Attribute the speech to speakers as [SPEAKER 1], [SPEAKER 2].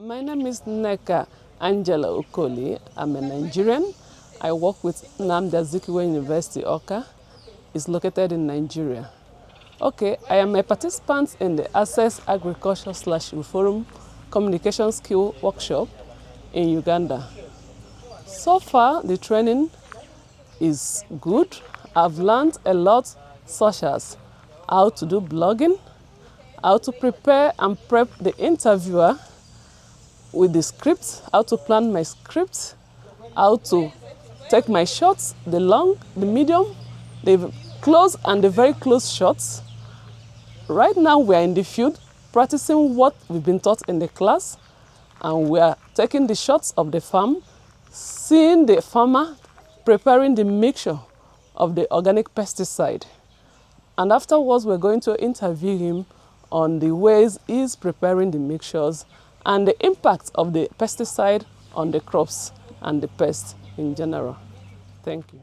[SPEAKER 1] My name is Nneka Angela Okoli. I'm a Nigerian. I work with Nnamdi Azikiwe University, Awka. It's located in Nigeria. Okay, I am a participant in the Access Agriculture / RUFORUM Communication Skill Workshop in Uganda. So far, the training is good. I've learned a lot, such as how to do blogging, how to prepare and prep the interviewer with the script, how to plan my script, how to take my shots, the long, the medium, the close and the very close shots. Right now we are in the field practicing what we've been taught in the class, and we are taking the shots of the farm, seeing the farmer preparing the mixture of the organic pesticide. And afterwards we're going to interview him on the ways he's preparing the mixtures and the impact of the pesticide on the crops and the pests in general. Thank you.